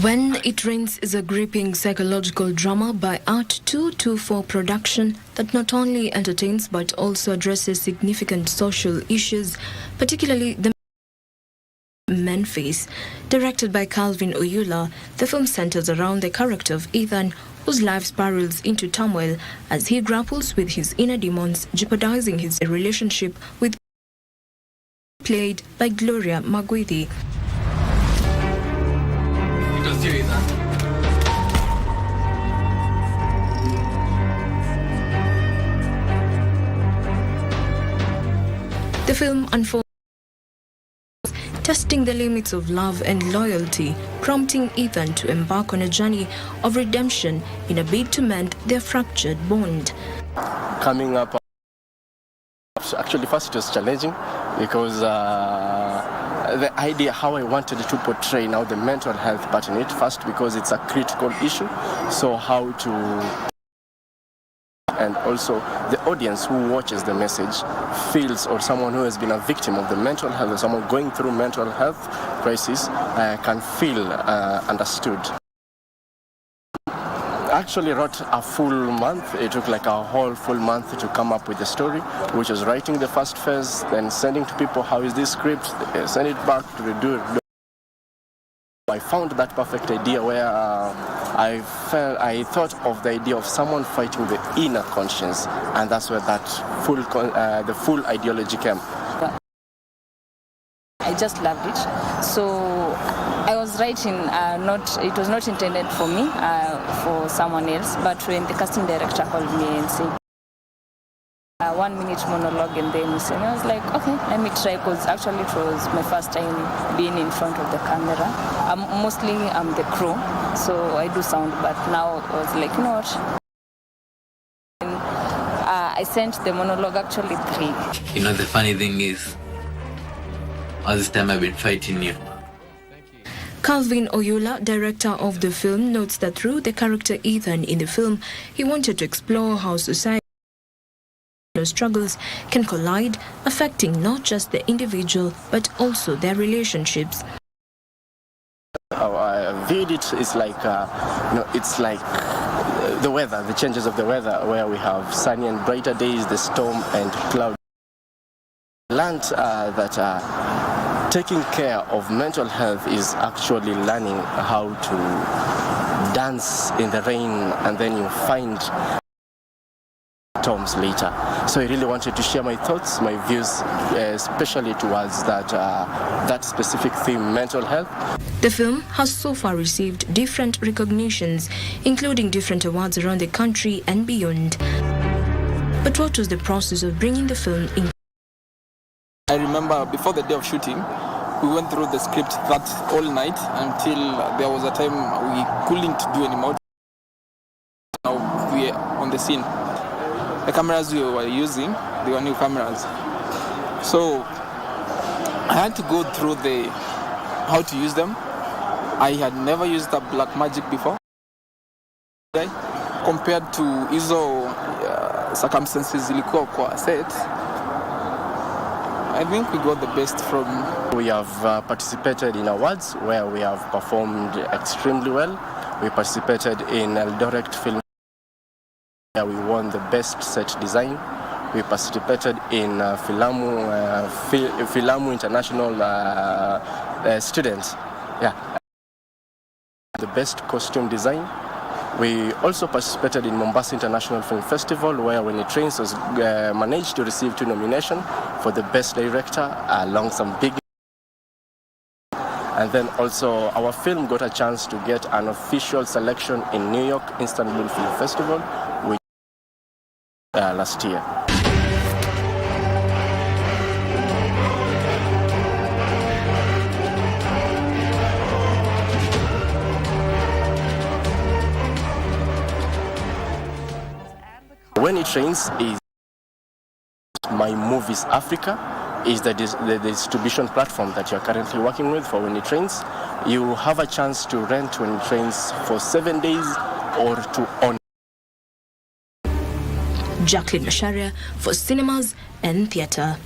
When It Rains is a gripping psychological drama by Art 224 production that not only entertains but also addresses significant social issues, particularly the men face. Directed by Calvin Oyula, the film centers around the character of Ethan, whose life spirals into turmoil as he grapples with his inner demons, jeopardizing his relationship with, played by Gloria Magwithi. The film unfolds, testing the limits of love and loyalty, prompting Ethan to embark on a journey of redemption in a bid to mend their fractured bond. Coming up, actually first it was challenging because the idea how I wanted to portray now the mental health part in it, first because it's a critical issue, so how to, and also the audience who watches the message feels, or someone who has been a victim of the mental health, or someone going through mental health crisis can feel understood. Actually wrote a full month. It took like a whole full month to come up with the story, which was writing the first phase, then sending to people, how is this script, send it back to redo it. I found that perfect idea where I thought of the idea of someone fighting the inner conscience, and that's where that the full ideology came. I just loved it. So I was writing, it was not intended for me, for someone else, but when the casting director called me and said, 1 minute monologue, and then I was like, okay, let me try, because actually it was my first time being in front of the camera. I'm the crew, so I do sound, but now I was like, you know what? I sent the monologue actually 3. You know, the funny thing is, all this time I've been fighting you. Calvin Oyula, director of the film, notes that through the character Ethan in the film, he wanted to explore how society struggles can collide, affecting not just the individual but also their relationships. I viewed it is like, it's like the weather, the changes of the weather, where we have sunny and brighter days, the storm and cloud. Learned that taking care of mental health is actually learning how to dance in the rain, and then you find storms later. So I really wanted to share my thoughts, my views, especially towards that specific theme, mental health. The film has so far received different recognitions, including different awards around the country and beyond. But what was the process of bringing the film in? I remember before the day of shooting, we went through the script that all night until there was a time we couldn't do any more. Now we are on the scene. The cameras we were using, they were new cameras. So I had to go through how to use them. I had never used the black magic before. Compared to hizo circumstances ilikuwa kwa set, I think we got the best from. We have participated in awards where we have performed extremely well. We participated in Eldoret Film. We won the best set design. We participated in Filamu International students. Yeah. The best costume design. We also participated in Mombasa International Film Festival, where When It Rains was managed to receive 2 nominations for the best director along some big. And then also our film got a chance to get an official selection in New York Istanbul Film Festival, which last year. When it rains is My Movies Africa is the distribution platform that you're currently working with for When It Rains. You have a chance to rent When It Rains for 7 days or to own. Jacqueline Masharia for cinemas and theatre.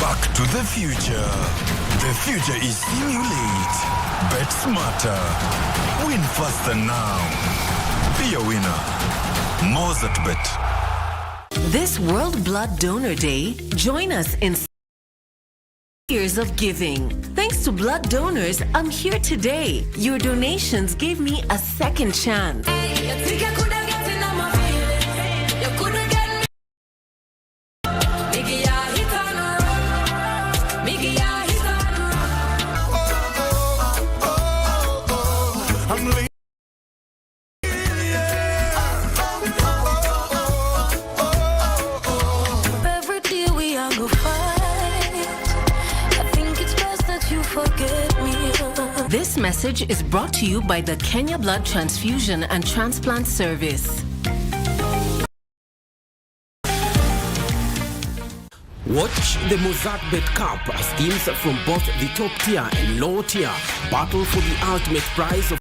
Back to the future. The future is simulate. Bet smarter. Win faster now. Be a winner. More at Bet. This World Blood Donor Day, join us in years of giving. Thanks to blood donors, I'm here today. Your donations gave me a second chance. This message is brought to you by the Kenya Blood Transfusion and Transplant Service. Watch the Mozartbet Cup as teams from both the top tier and low tier battle for the ultimate prize of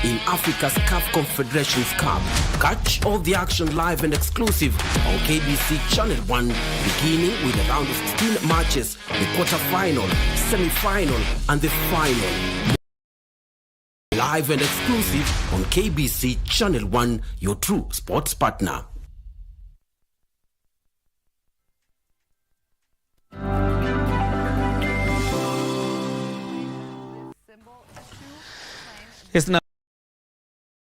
in Africa's CAF Confederations Cup. Catch all the action live and exclusive on KBC Channel 1, beginning with a round of 16 matches, the quarter-final, semi-final, and the final. Live and exclusive on KBC Channel 1, your true sports partner. It's now.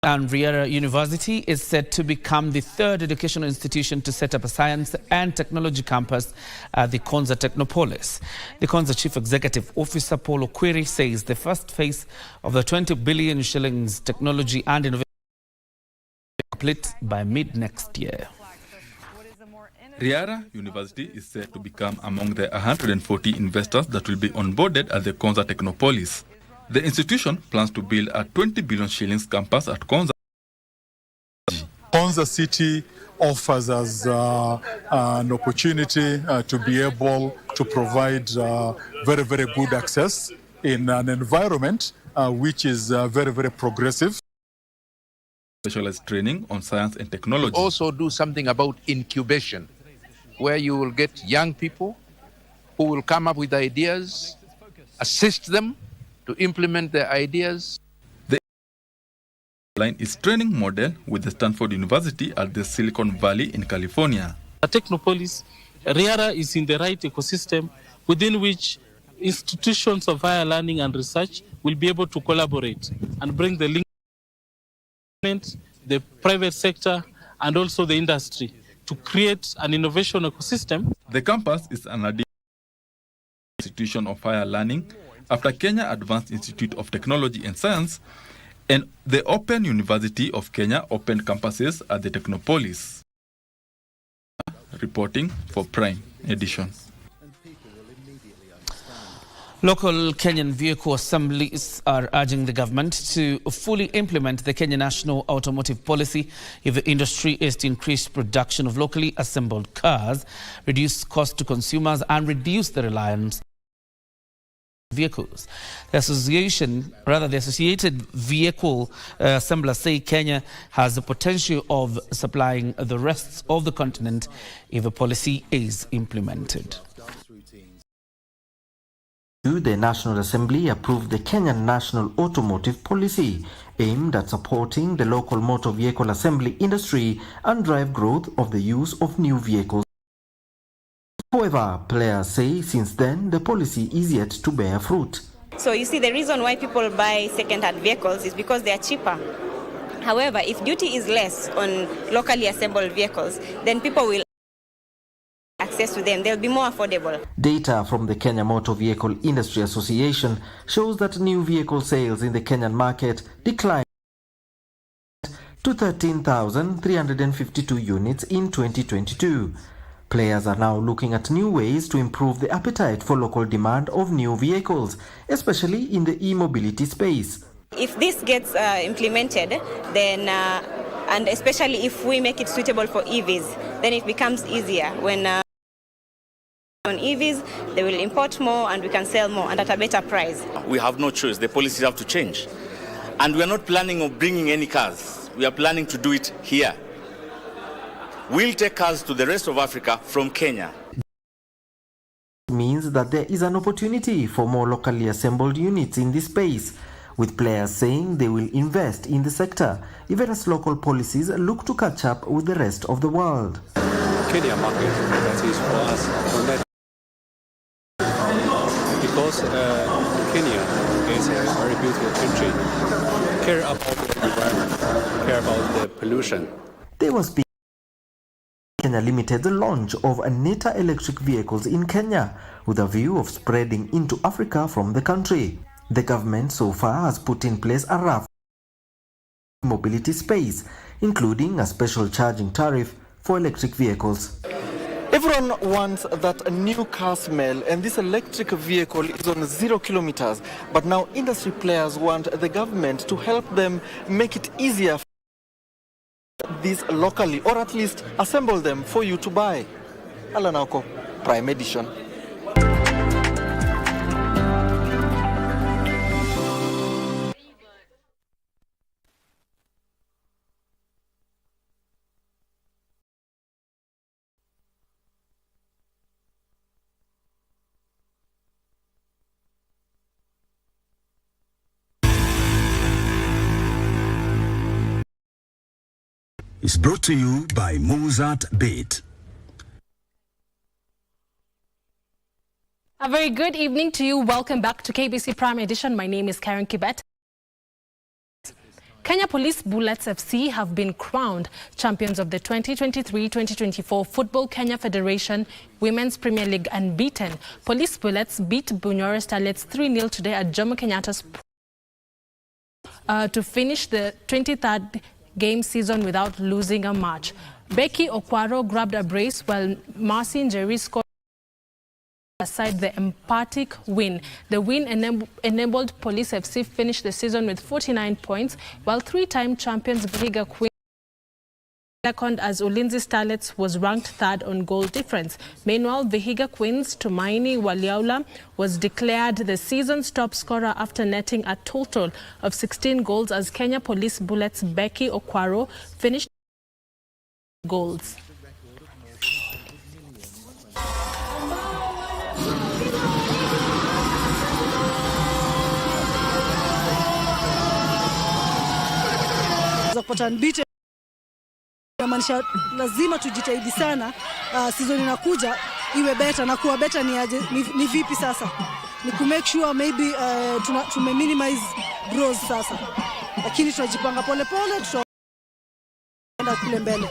And Riera University is set to become the third educational institution to set up a science and technology campus at the Konza Technopolis. The Konza Chief Executive Officer Paul Okwiri says the first phase of the 20 billion shillings technology and innovation will be complete by mid-next year. Riera University is set to become among the 140 investors that will be onboarded at the Konza Technopolis. The institution plans to build a 20 billion shillings campus at Konza. Konza City offers us an opportunity to be able to provide very, very good access in an environment which is very, very progressive. Specialized training on science and technology. Also do something about incubation, where you will get young people who will come up with ideas, assist them to implement their ideas. The line is training model with the Stanford University at the Silicon Valley in California. At Technopolis, Riera is in the right ecosystem within which institutions of higher learning and research will be able to collaborate and bring the link, the private sector, and also the industry to create an innovation ecosystem. The campus is an additional institution of higher learning after Kenya Advanced Institute of Technology and Science and the Open University of Kenya opened campuses at the Technopolis. Reporting for Prime Edition. Local Kenyan vehicle assemblies are urging the government to fully implement the Kenya National Automotive Policy if the industry is to increase production of locally assembled cars, reduce cost to consumers and reduce the reliance vehicles. The Associated Vehicle Assemblers say Kenya has the potential of supplying the rest of the continent if the policy is implemented. The National Assembly approved the Kenyan National Automotive Policy, aimed at supporting the local motor vehicle assembly industry and drive growth of the use of new vehicles. However, players say since then the policy is yet to bear fruit. So you see, the reason why people buy second-hand vehicles is because they are cheaper. However, if duty is less on locally assembled vehicles, then people will access to them. They'll be more affordable. Data from the Kenya Motor Vehicle Industry Association shows that new vehicle sales in the Kenyan market declined to to 13,352 units in 2022. Players are now looking at new ways to improve the appetite for local demand of new vehicles, especially in the e-mobility space. If this gets implemented, then and especially if we make it suitable for EVs, then it becomes easier. When on EVs, they will import more and we can sell more and at a better price. We have no choice. The policies have to change. And we are not planning on bringing any cars. We are planning to do it here. We'll take cars to the rest of Africa from Kenya. Means that there is an opportunity for more locally assembled units in this space, with players saying they will invest in the sector, even as local policies look to catch up with the rest of the world. Kenya market, that is for us, because Kenya is a very beautiful country, care about the environment, care about the pollution. They were speaking Kenya Limited the launch of Neta electric vehicles in Kenya with a view of spreading into Africa from the country. The government so far has put in place a raft mobility space, including a special charging tariff for electric vehicles. Everyone wants that new car smell, and this electric vehicle is on 0 kilometers. But now industry players want the government to help them make it easier for these locally, or at least assemble them for you to buy. Alanauko, Prime Edition. Is brought to you by Mozart Bet. A very good evening to you. Welcome back to KBC Prime Edition. My name is Karen Kibet. Kenya Police Bullets FC have been crowned champions of the 2023-2024 Football Kenya Federation Women's Premier League unbeaten. Police Bullets beat Bunyore Starlets 3-0 today at Jomo Kenyatta's to finish the 23rd game season without losing a match. Becky Okwaro grabbed a brace while Marcy Njeri scored aside the emphatic win. The win enabled Police FC finish the season with 49 points, while three-time champions Vihiga Queens second as Ulinzi Starlets was ranked third on goal difference. Meanwhile, Vihiga Queens Tumaini Waliaula was declared the season's top scorer after netting a total of 16 goals as Kenya Police Bullets Becky Okwaro finished goals. Maanisha lazima tujitahidi sana season inakuja iwe better, na kuwa better ni vipi sasa? Ni ku make sure maybe tume minimize draws sasa, lakini tunajipanga pole pole, tutaenda kule mbele.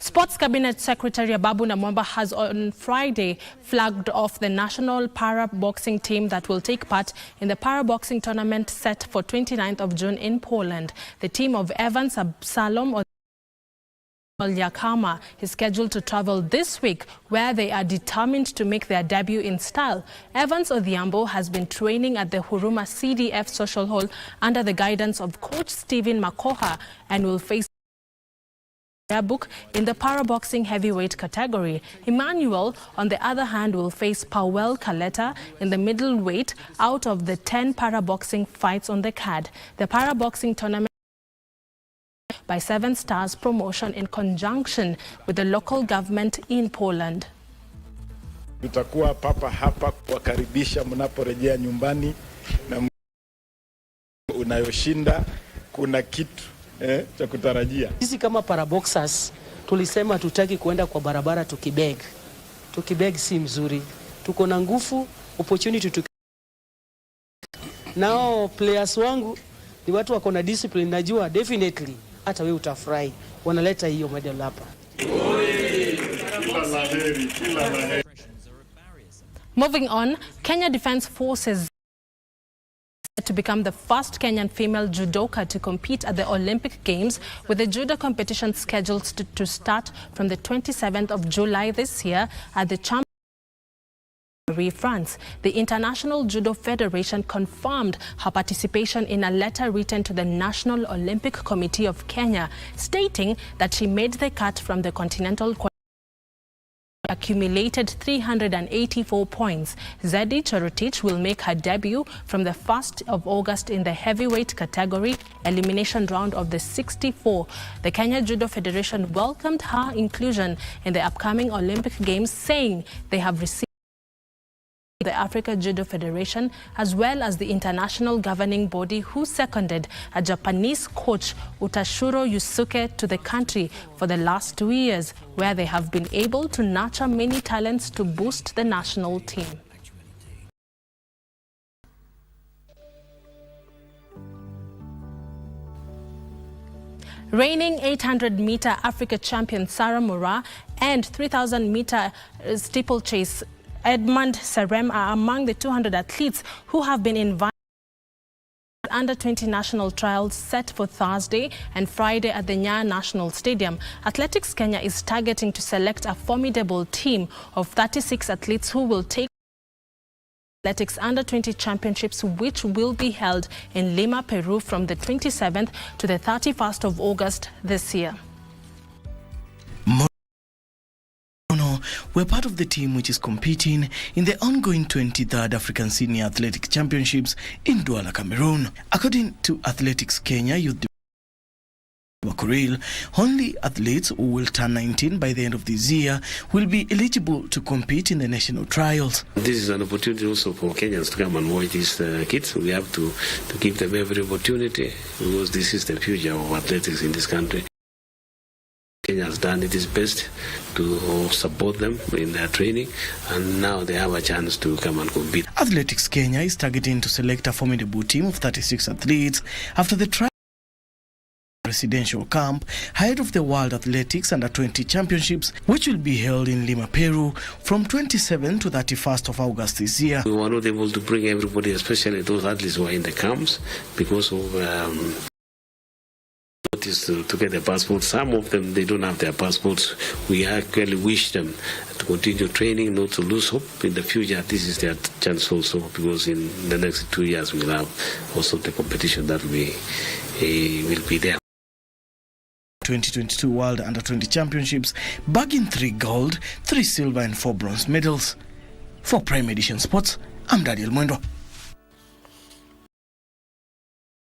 Sports Cabinet Secretary Ababu Namwamba has on Friday flagged off the national para-boxing team that will take part in the para-boxing tournament set for 29th of June in Poland. The team of Evans Absalom Yakama is scheduled to travel this week, where they are determined to make their debut in style. Evans Odhiambo has been training at the Huruma CDF Social Hall under the guidance of coach Stephen Makoha and will face book in the para-boxing heavyweight category. Emmanuel, on the other hand, will face Powell Kaleta in the middleweight out of the 10 para-boxing fights on the card. The para-boxing tournament by 7 Stars Promotion in conjunction with the local government in Poland. Tutakuwa papa hapa kuwakaribisha mnaporejea nyumbani na unayoshinda kuna kitu cha kutarajia. Sisi kama paraboxers tulisema tutaki kuenda kwa barabara tukibeg. Tukibeg si mzuri. Tuko na nguvu, opportunity Nao players wangu ni watu wako na discipline, najua definitely hata wewe utafurahi. Wanaleta hiyo medal hapa. Moving on, Kenya Defence Forces to become the first Kenyan female judoka to compete at the Olympic Games, with the judo competition scheduled to start from the 27th of July this year at the France. The International Judo Federation confirmed her participation in a letter written to the National Olympic Committee of Kenya, stating that she made the cut from the continental accumulated 384 points. Zedi Cherotich will make her debut from the 1st of August in the heavyweight category elimination round of the 64. The Kenya Judo Federation welcomed her inclusion in the upcoming Olympic Games, saying they have received the Africa Judo Federation as well as the international governing body, who seconded a Japanese coach, Utashuro Yusuke, to the country for the last 2 years, where they have been able to nurture many talents to boost the national team. Reigning 800-meter Africa champion Sarah Mura and 3,000-meter steeplechase Edmund Serem are among the 200 athletes who have been invited to the under-20 national trials set for Thursday and Friday at the Nyayo National Stadium. Athletics Kenya is targeting to select a formidable team of 36 athletes who will take Athletics Under-20 Championships, which will be held in Lima, Peru from the 27th to the 31st of August this year. We're part of the team which is competing in the ongoing 23rd African Senior Athletic Championships in Douala, Cameroon. According to Athletics Kenya Youth Bakuril, only athletes who will turn 19 by the end of this year will be eligible to compete in the national trials. This is an opportunity also for Kenyans to come and watch these kids. We have to give them every opportunity, because this is the future of athletics in this country. Kenya has done its best to support them in their training, and now they have a chance to come and compete. Athletics Kenya is targeting to select a formidable team of 36 athletes after the residential camp ahead of the World Athletics Under-20 Championships, which will be held in Lima, Peru from 27 to 31st of August this year. We were not able to bring everybody, especially those athletes who are in the camps, because of to get their passports. Some of them, they don't have their passports. We actually wish them to continue training, not to lose hope in the future. This is their chance also, because in the next 2 years we'll have also the competition that will be there. 2022 World Under-20 Championships, bagging 3 gold, 3 silver and 4 bronze medals. For Prime Edition Sports, I'm Daniel Mwendo.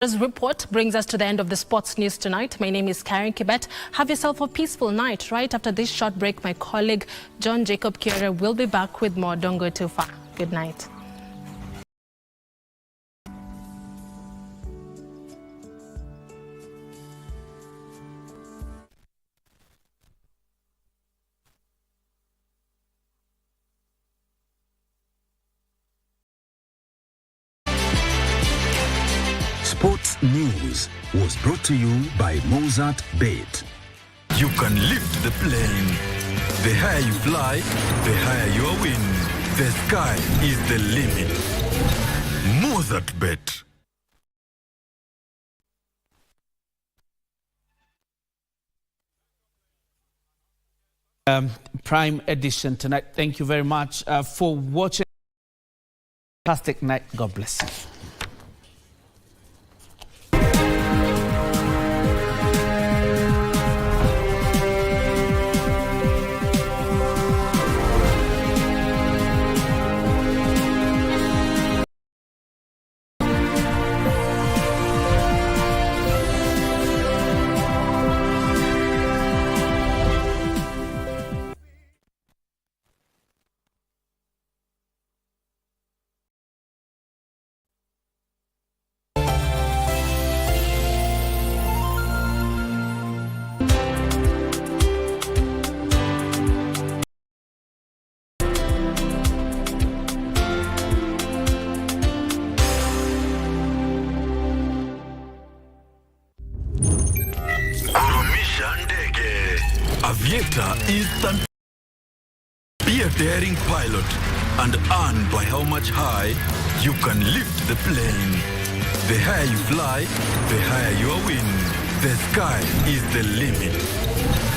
This report brings us to the end of the sports news tonight. My name is Karen Kibet. Have yourself a peaceful night. Right after this short break, my colleague John Jacob Kioria will be back with more Dongo Tufa. Good night. Sports News was brought to you by Mozart Bet. You can lift the plane. The higher you fly, the higher your win. The sky is the limit. Mozart Bet. Prime Edition tonight. Thank you very much for watching. Fantastic night. God bless you. Aviator instant. Be a daring pilot and earn by how much high you can lift the plane. The higher you fly, the higher your win. The sky is the limit.